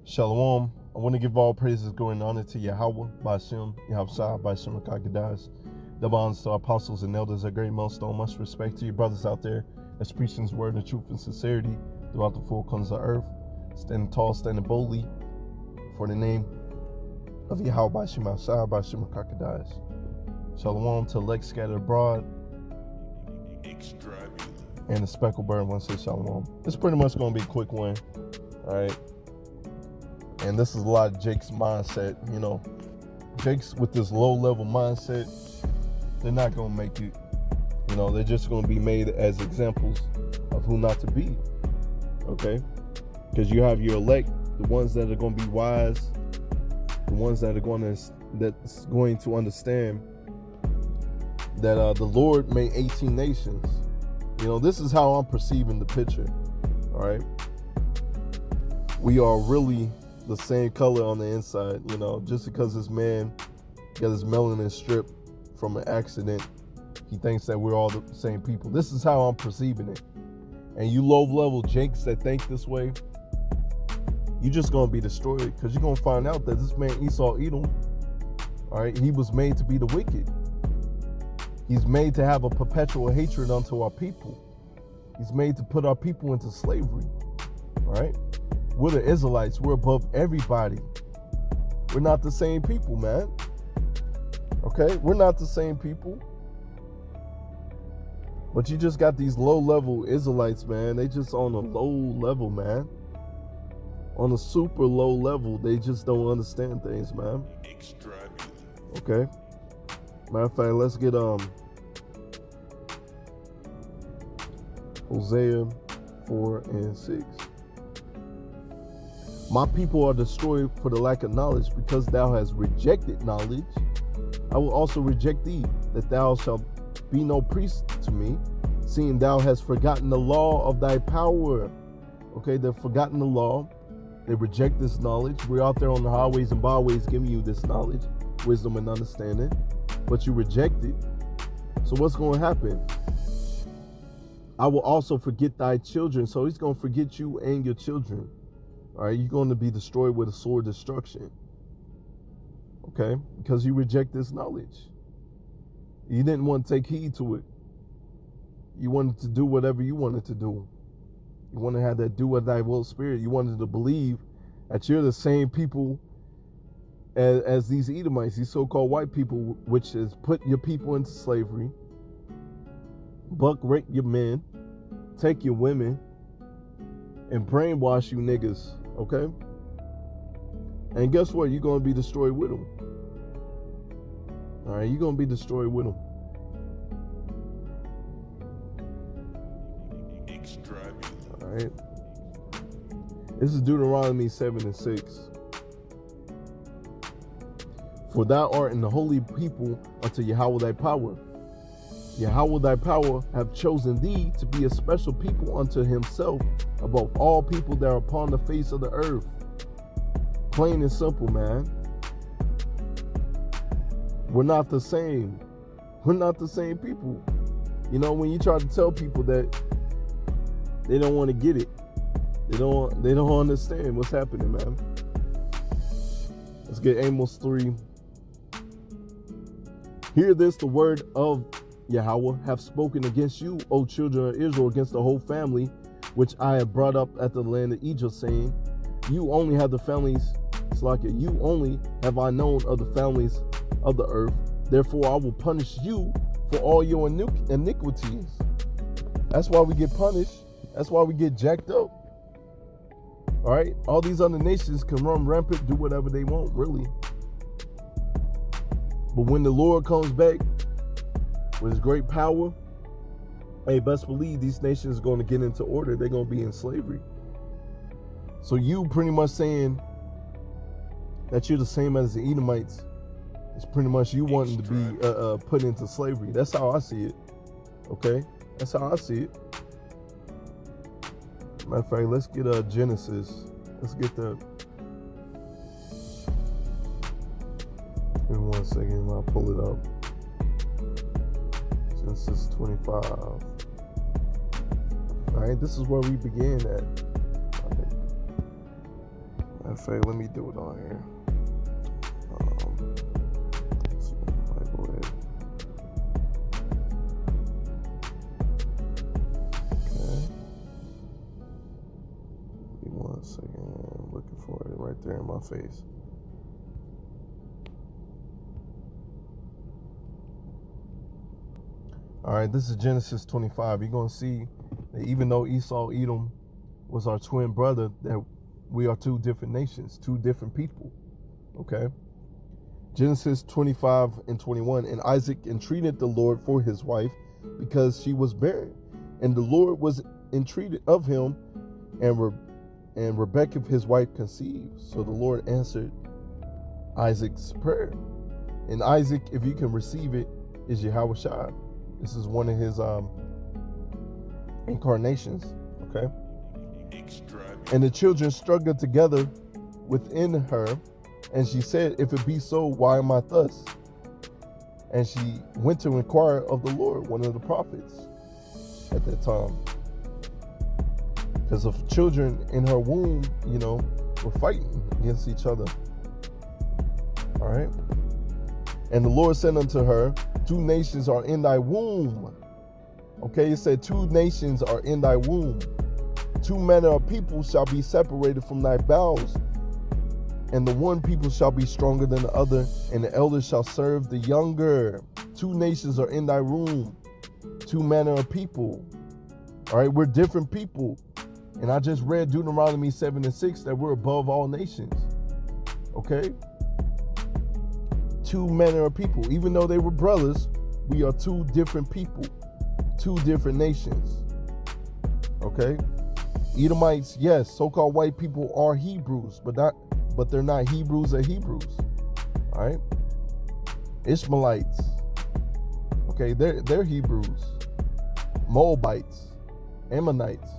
Shalom. I want to give all praises, glory, and honor to Yahweh, Ba'ashem, Yahushua, Ba'ashem, Akagedas. The bonds to our apostles and elders, a great milestone. Much respect to your brothers out there that's preaching His word in truth and sincerity throughout the four corners of the earth. Standing tall, standing boldly for the name of Yahweh, Ba'ashem, Yahushua, Ba'ashem, Akagedas. Shalom to elect scattered abroad. And the speckled bird wants to say shalom. It's pretty much going to be a quick one. All right. And this is a lot of Jake's mindset, you know. Jake's with this low-level mindset, they're not going to make it. You know, they're just going to be made as examples of who not to be, okay? Because you have your elect, the ones that are going to be wise, the ones that are that's going to understand that the Lord made 18 nations. You know, this is how I'm perceiving the picture, all right? We are really the same color on the inside, you know. Just because this man got his melanin stripped from an accident, he thinks that we're all the same people. This is how I'm perceiving it. And you low-level Jakes that think this way, you're just going to be destroyed, because you're going to find out that this man Esau Edom, all right, he was made to be the wicked. He's made to have a perpetual hatred unto our people. He's made to put our people into slavery, all right? We're the Israelites. We're above everybody. We're not the same people, man. Okay? We're not the same people. But you just got these low-level Israelites, man. They just on a low level, man. On a super low level, they just don't understand things, man. Okay? Matter of fact, let's get Hosea 4:6. My people are destroyed for the lack of knowledge, because thou hast rejected knowledge. I will also reject thee, that thou shalt be no priest to me, seeing thou hast forgotten the law of thy power. Okay, they've forgotten the law. They reject this knowledge. We're out there on the highways and byways giving you this knowledge, wisdom, and understanding, but you reject it. So what's going to happen? I will also forget thy children. So he's going to forget you and your children. All right, you're going to be destroyed with a sword destruction. Okay, because you reject this knowledge. You didn't want to take heed to it. You wanted to do whatever you wanted to do. You want to have that do what thy will spirit. You wanted to believe that you're the same people as these Edomites, these so-called white people, which has put your people into slavery, buck rape your men, take your women, and brainwash you niggas, okay? And guess what? You're going to be destroyed with them. All right, you're going to be destroyed with them. All right. This is Deuteronomy 7:6. For thou art in the holy people unto Yahweh thy power. Yahweh thy power have chosen thee to be a special people unto himself above all people that are upon the face of the earth. Plain and simple, man. We're not the same. We're not the same people. You know, when you try to tell people that, they don't want to get it. They don't understand what's happening, man. Let's get Amos 3. Hear this, the word of Yahweh have spoken against you, O children of Israel, against the whole family, which I have brought up at the land of Egypt, saying, you only have the families, Slakia, you only have I known of the families of the earth. Therefore I will punish you for all your iniquities. That's why we get punished. That's why we get jacked up. All right? All these other nations can run rampant, do whatever they want, really. But when the Lord comes back with his great power, hey, best believe these nations are going to get into order. They're going to be in slavery. So you pretty much saying that you're the same as the Edomites, it's pretty much you wanting to be put into slavery. That's how I see it. Okay? That's how I see it. Matter of fact, let's get Genesis. Let's get that. Give me 1 second, I'll pull it up. Genesis 25. All right, this is where we began at. All right. of fact, let me do it on here. So I go ahead. Okay. Give me 1 second. I'm looking for it right there in my face. All right, this is Genesis 25. You're going to see that even though Esau, Edom was our twin brother, that we are two different nations, two different people. Okay? Genesis 25 and 21. And Isaac entreated the Lord for his wife because she was barren. And the Lord was entreated of him, and Rebekah his wife conceived. So the Lord answered Isaac's prayer. And Isaac, if you can receive it, is Yahushua. This is one of his incarnations, okay? And the children struggled together within her, and she said, if it be so, why am I thus? And she went to inquire of the Lord, one of the prophets at that time. Because of children in her womb, were fighting against each other. All right? And the Lord said unto her, 2 nations are in thy womb. Okay, it said 2 nations are in thy womb. 2 manner of people shall be separated from thy bowels. And the one people shall be stronger than the other, and the elder shall serve the younger. 2 nations are in thy womb. 2 manner of people. All right, we're different people. And I just read Deuteronomy 7 and 6 that we're above all nations. Okay? 2 manner of people. Even though they were brothers, we are 2 different people, 2 different nations. Okay? Edomites, yes, so-called white people are Hebrews, but they're not Hebrews of Hebrews. All right? Ishmaelites, okay, they're Hebrews. Moabites, Ammonites,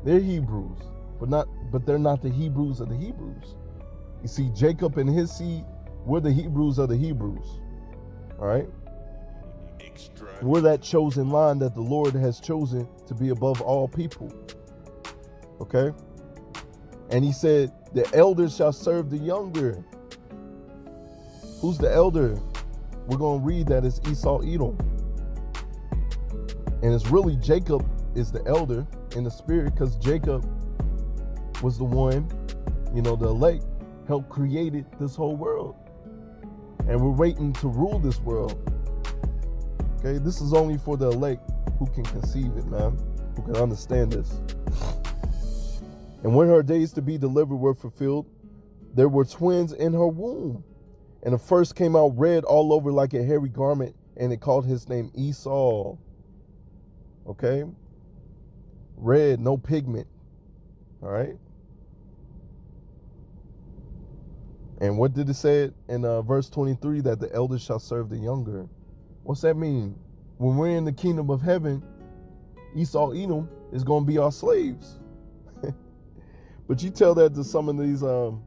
they're Hebrews, but they're not the Hebrews of the Hebrews. You see, Jacob and his seed, we're the Hebrews of the Hebrews. All right? We're that chosen line that the Lord has chosen to be above all people. Okay? And he said, the elders shall serve the younger. Who's the elder? We're going to read that it's Esau, Edom. And it's really Jacob is the elder in the spirit, because Jacob was the one, the elect, helped created this whole world. And we're waiting to rule this world. Okay, this is only for the elect who can conceive it, man, who can understand this. And when her days to be delivered were fulfilled, there were twins in her womb. And the first came out red all over like a hairy garment, and it called his name Esau. Okay? Red, no pigment. All right? And what did it say in verse 23? That the elders shall serve the younger. What's that mean? When we're in the kingdom of heaven, Esau, Edom is going to be our slaves. But you tell that to some of these, some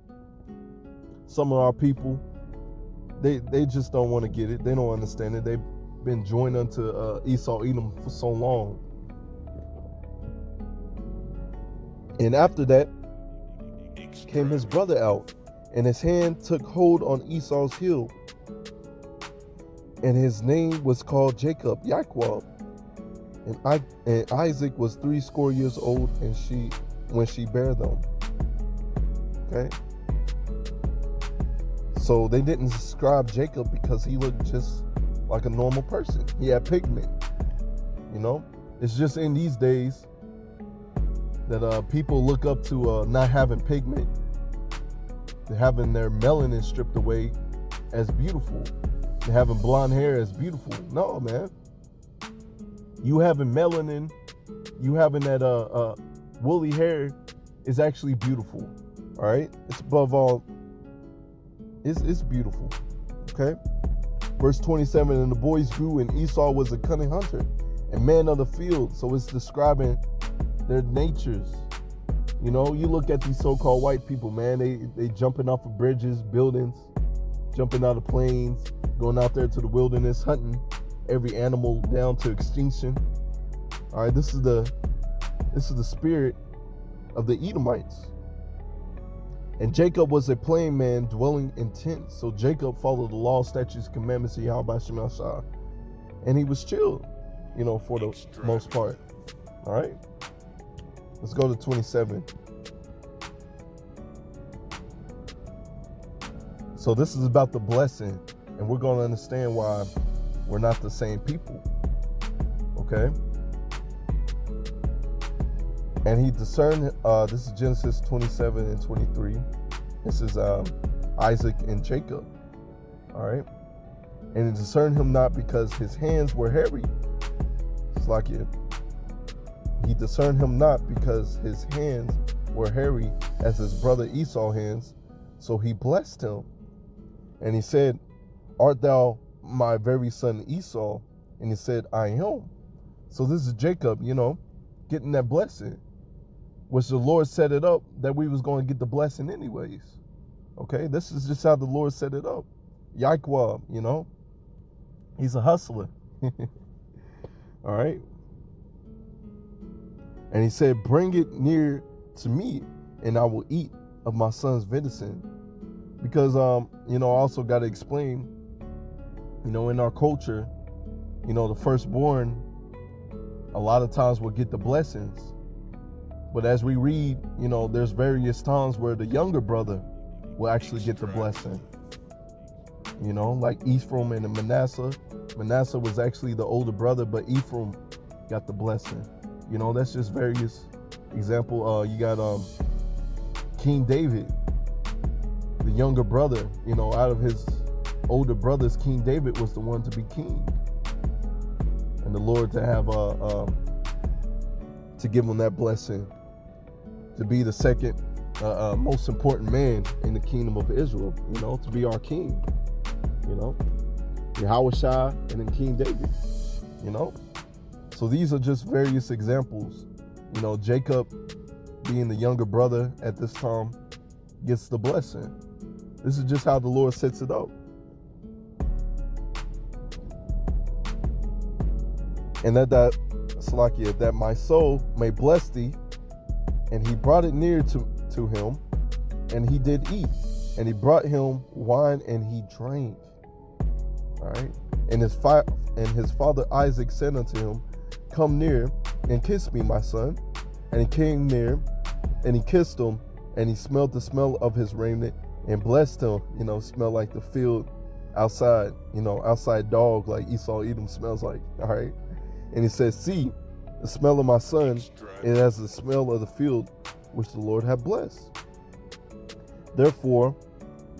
of our people, they just don't want to get it. They don't understand it. They've been joined unto Esau, Edom for so long. And after that came his brother out, and his hand took hold on Esau's heel, and his name was called Jacob, Yaquab. And Isaac was 80 years old, and when she bare them. Okay? So they didn't describe Jacob because he looked just like a normal person. He had pigment. It's just in these days that people look up to not having pigment, to having their melanin stripped away as beautiful, to having blonde hair as beautiful. No, man. You having melanin, you having that woolly hair is actually beautiful. All right? It's above all, it's beautiful. Okay? Verse 27, and the boys grew, and Esau was a cunning hunter, and man of the field. So it's describing their natures. You look at these so-called white people, man, they jumping off of bridges, buildings, jumping out of planes, going out there to the wilderness, hunting every animal down to extinction. All right, this is the spirit of the Edomites. And Jacob was a plain man dwelling in tents. So Jacob followed the law, statutes, commandments of Yahweh Shema Shah. And he was chill, for the most part. All right. Let's go to 27. So this is about the blessing. And we're going to understand why we're not the same people. Okay. And he discerned, this is Genesis 27 and 23. This is Isaac and Jacob. All right. And he discerned him not because his hands were hairy. It's like it. He discerned him not because his hands were hairy as his brother Esau's hands. So he blessed him. And he said, art thou my very son Esau? And he said, I am. So this is Jacob, getting that blessing, which the Lord set it up that we was going to get the blessing anyways. Okay, this is just how the Lord set it up. Yahweh, he's a hustler. All right. And he said, bring it near to me and I will eat of my son's venison. Because, I also got to explain, in our culture, the firstborn, a lot of times will get the blessings. But as we read, there's various times where the younger brother will actually get the blessing. Like Ephraim and Manasseh. Manasseh was actually the older brother, but Ephraim got the blessing. That's just various example. You got King David, the younger brother. Out of his older brothers, King David was the one to be king, and the Lord to have to give him that blessing, to be the second most important man in the kingdom of Israel. To be our king. Yahweh Shai and then King David. So these are just various examples. Jacob, being the younger brother at this time, gets the blessing. This is just how the Lord sets it up. And that my soul may bless thee. And he brought it near to him, and he did eat. And he brought him wine, and he drank. All right. And his father Isaac said unto him, come near and kiss me, my son. And he came near, and he kissed him, and he smelled the smell of his raiment, and blessed him. Smell like the field outside. Outside dog, like Esau Edom smells like. All right. And he said, see, the smell of my son, it has the smell of the field which the Lord hath blessed. Therefore,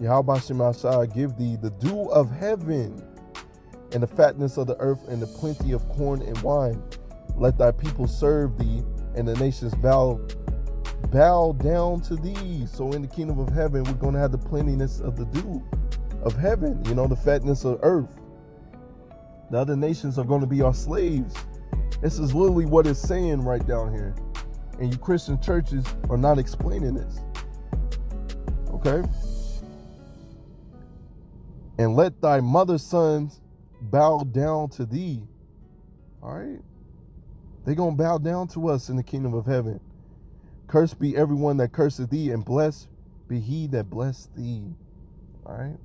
Yahweh Shema Shah give thee the dew of heaven, and the fatness of the earth, and the plenty of corn and wine. Let thy people serve thee, and the nations bow down to thee. So in the kingdom of heaven, we're going to have the plentiness of the dew of heaven, the fatness of earth. The other nations are going to be our slaves. This is literally what it's saying right down here. And you Christian churches are not explaining this. Okay? And let thy mother's sons bow down to thee. All right? They're going to bow down to us in the kingdom of heaven. Cursed be everyone that curseth thee, and blessed be he that blessed thee. All right?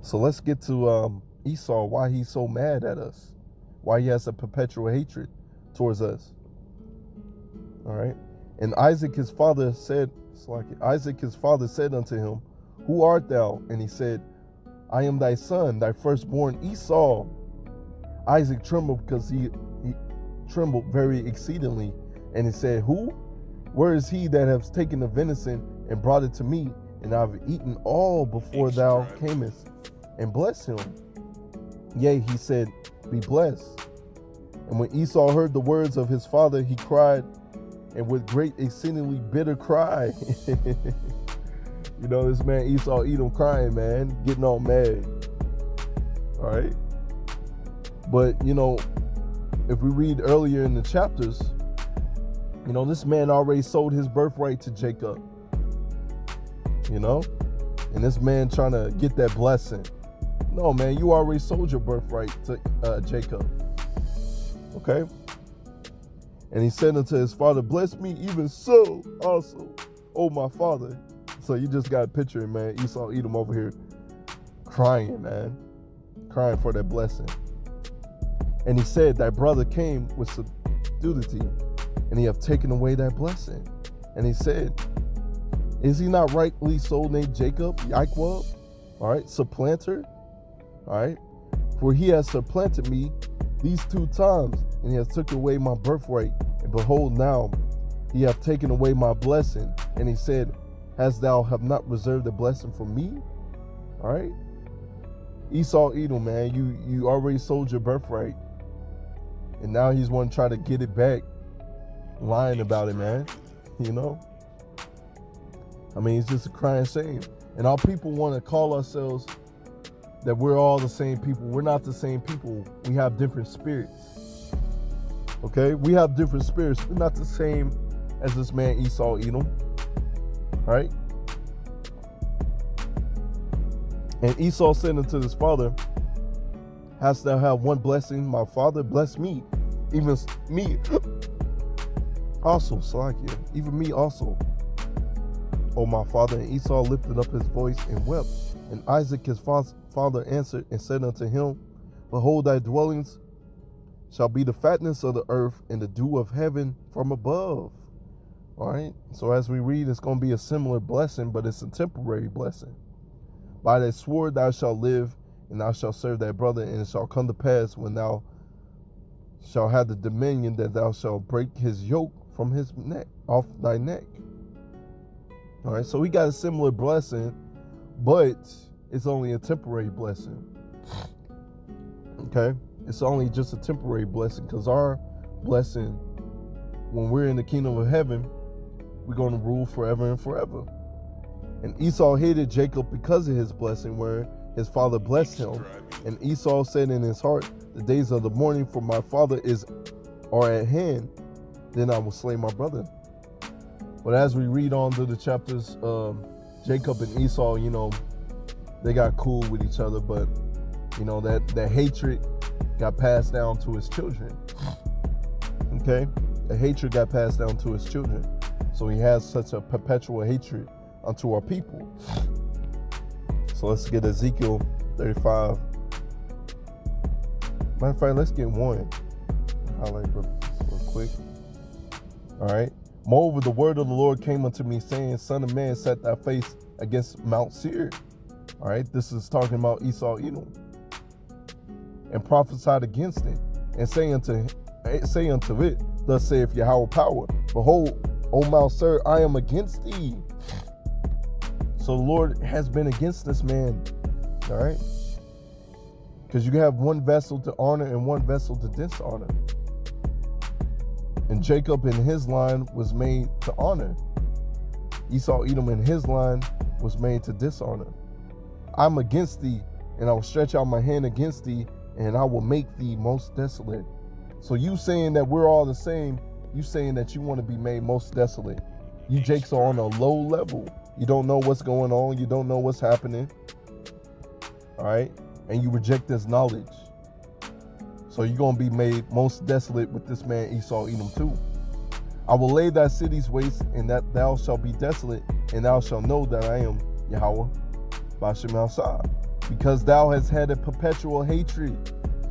So let's get to Esau, why he's so mad at us. Why he has a perpetual hatred towards us. All right? And Isaac his father said unto him, who art thou? And he said, I am thy son, thy firstborn Esau. Isaac trembled because he trembled very exceedingly. And he said, who? Where is he that has taken the venison and brought it to me? And I have eaten all before thou camest, and blessed him. Yea, he said, be blessed. And when Esau heard the words of his father, he cried, and with great exceedingly bitter cry. This man Esau Edom crying, man, getting all mad. All right. But, if we read earlier in the chapters, this man already sold his birthright to Jacob. And this man trying to get that blessing. No, man, you already sold your birthright to Jacob. Okay? And he said unto his father, bless me even so also, oh my father. So you just got to picture it, man. Esau, Edom over here crying, man. Crying for that blessing. And he said, thy brother came with subtlety, and he have taken away that blessing. And he said, is he not rightly so named Jacob, Yaqub? All right, supplanter. All right, for he has supplanted me these 2 times, and he has taken away my birthright. And behold, now he hath taken away my blessing. And he said, hast thou have not reserved the blessing for me? All right, Esau, Edom, man, you already sold your birthright, and now he's want to try to get it back, lying about it, man. You know, I mean, it's just a crying shame. And our people want to call ourselves that we're all the same people. We're not the same people. We have different spirits. Okay? We have different spirits. We're not the same as this man Esau, Edom. Right? And Esau said unto his father, hast thou had one blessing? My father, bless me. Even me also, Salakia. Even me also. O my father. And Esau lifted up his voice and wept. And Isaac his father answered and said unto him, behold, thy dwellings shall be the fatness of the earth and the dew of heaven from above. All right. So as we read, it's going to be a similar blessing, but it's a temporary blessing. By thy sword thou shalt live, and thou shalt serve thy brother, and it shall come to pass when thou shalt have the dominion that thou shalt break his yoke from his neck, off thy neck. All right, so we got a similar blessing, but it's only a temporary blessing. Okay, it's only just a temporary blessing, because our blessing, when we're in the kingdom of heaven, we're going to rule forever and forever. And Esau hated Jacob because of his blessing, where his father blessed him. And Esau said in his heart, the days of the morning for my father are at hand, then I will slay my brother. But as we read on through the chapters, Jacob and Esau, you know, they got cool with each other, but you know, that hatred got passed down to his children. Okay? The hatred got passed down to his children. So he has such a perpetual hatred unto our people. So let's get Ezekiel 35. Matter of fact, let's get 1. Highlight real quick. All right. Moreover, the word of the Lord came unto me, saying, Son of man, set thy face against Mount Seir. All right. This is talking about Esau, Edom. And prophesied against it, and say unto it, thus saith Yahweh power, behold, O Mount Seir, I am against thee. So the Lord has been against this man, all right? Because you have one vessel to honor and one vessel to dishonor. And Jacob in his line was made to honor. Esau, Edom in his line was made to dishonor. I'm against thee, and I will stretch out my hand against thee, and I will make thee most desolate. So you saying that we're all the same, you saying that you want to be made most desolate. You Jakes are on a low level. You don't know what's going on. You don't know what's happening. All right? And you reject this knowledge. So you're going to be made most desolate with this man Esau, Edom too. I will lay thy cities waste, and that thou shalt be desolate, and thou shalt know that I am Yahweh, Bashem Al-Shah. Because thou hast had a perpetual hatred.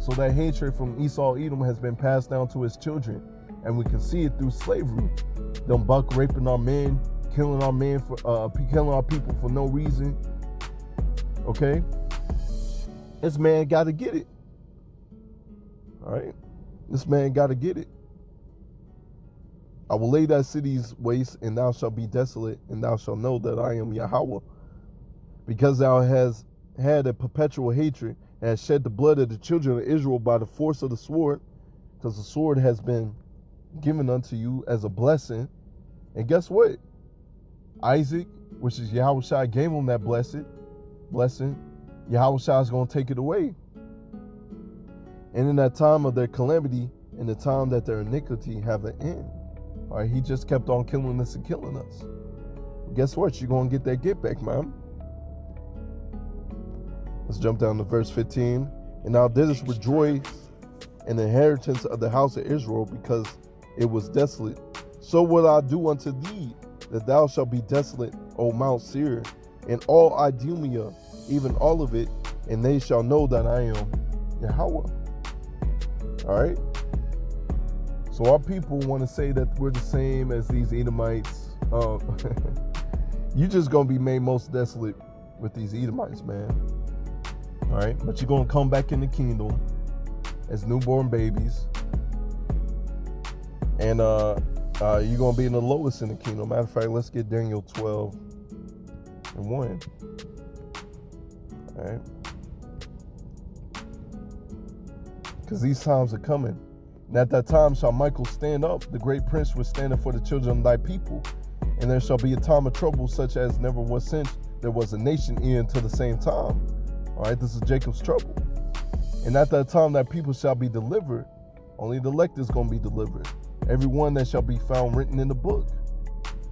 So that hatred from Esau, Edom has been passed down to his children. And we can see it through slavery. Them buck raping our men, killing our men for killing our people for no reason. Okay? This man got to get it. All right? This man got to get it. I will lay thy cities waste, and thou shalt be desolate, and thou shalt know that I am Yahweh. Because thou hast had a perpetual hatred, and hast shed the blood of the children of Israel by the force of the sword, because the sword has been given unto you as a blessing. And guess what? Isaac, which is Yahweh Shai, gave him that blessing. Yahweh Shai is going to take it away. And in that time of their calamity, in the time that their iniquity have an end, all right, he just kept on killing us and killing us. Guess what? You're going to get that get back, man. Let's jump down to verse 15. And now didst rejoice in the inheritance of the house of Israel, because it was desolate. So will I do unto thee, that thou shalt be desolate, O Mount Seir, and all Idumea, even all of it, and they shall know that I am Yahweh. All right. So our people want to say that we're the same as these Edomites. You just gonna be made most desolate with these Edomites, man. All right, but you're gonna come back in the kingdom as newborn babies, and you're gonna be in the lowest in the kingdom. Matter of fact, let's get Daniel 12:1. All right, because these times are coming. And at that time shall Michael stand up, the great prince was standing for the children of thy people. And there shall be a time of trouble such as never was since there was a nation in to the same time. All right, this is Jacob's trouble. And at that time that people shall be delivered. Only the elect is going to be delivered. Every one that shall be found written in the book.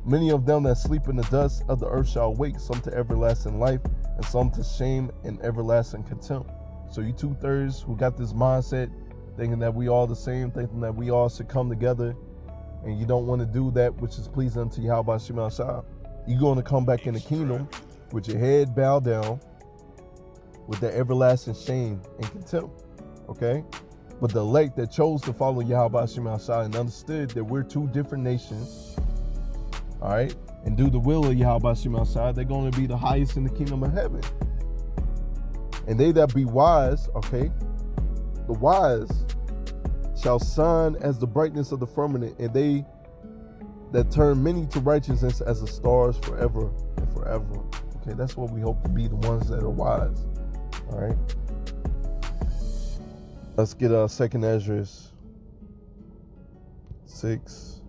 Many of them that sleep in the dust of the earth shall awake, some to everlasting life, and some to shame and everlasting contempt. So you 2/3 who got this mindset, thinking that we all the same, thinking that we all should come together, and you don't want to do that which is pleasing unto Yahweh Shem Shah, you're going to come back in the kingdom with your head bowed down, with the everlasting shame and contempt, okay? But the elect that chose to follow Yahweh Shem Shah and understood that we're two different nations, all right, and do the will of Yahweh Shem Shah, they're going to be the highest in the kingdom of heaven. And they that be wise, okay, the wise shall shine as the brightness of the firmament, and they that turn many to righteousness as the stars forever and forever. Okay, that's what we hope to be, the ones that are wise. All right. Let's get 2nd Ezra 6.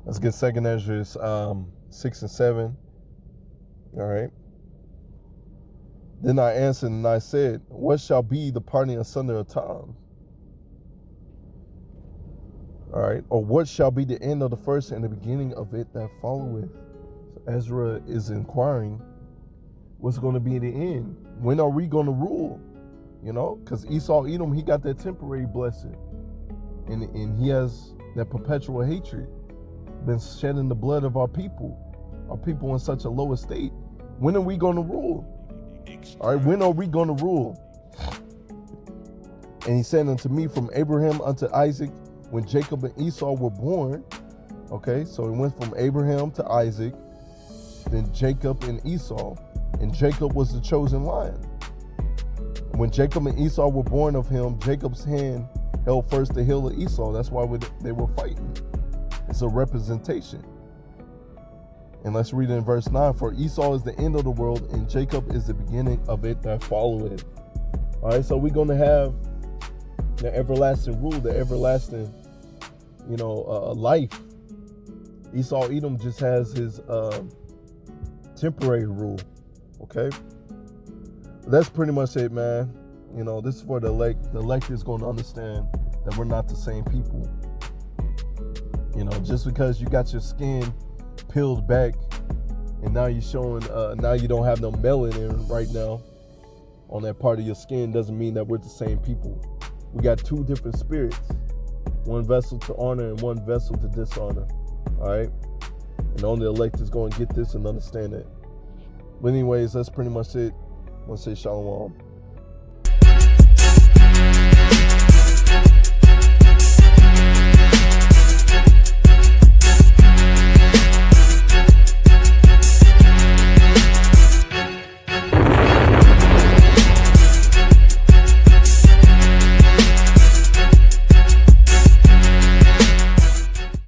Let's get 2nd Ezra 6 and 7. All right. Then I answered and I said, what shall be the parting asunder of times? All right. Or what shall be the end of the first and the beginning of it that followeth? So Ezra is inquiring, what's going to be the end? When are we going to rule? You know, because Esau, Edom, he got that temporary blessing. And he has that perpetual hatred. Been shedding the blood of our people in such a low estate. When are we going to rule? All right, when are we going to rule? And he said unto me, from Abraham unto Isaac, when Jacob and Esau were born. Okay, so it went from Abraham to Isaac, then Jacob and Esau. And Jacob was the chosen lion. When Jacob and Esau were born of him, Jacob's hand held first the heel of Esau. That's why they were fighting. It's a representation. And let's read it in verse 9. For Esau is the end of the world, and Jacob is the beginning of it that followeth. All right, so we're going to have the everlasting rule, the everlasting, life. Esau, Edom just has his temporary rule. Okay? That's pretty much it, man. This is for the elect. The elect is going to understand that we're not the same people. Just because you got your skin peeled back and now you're showing now you don't have no melanin right now on that part of your skin doesn't mean that we're the same people. We got two different spirits, one vessel to honor and one vessel to dishonor. All right, and only the elect is going to get this and understand it. But anyways, that's pretty much it. I want to say shalom.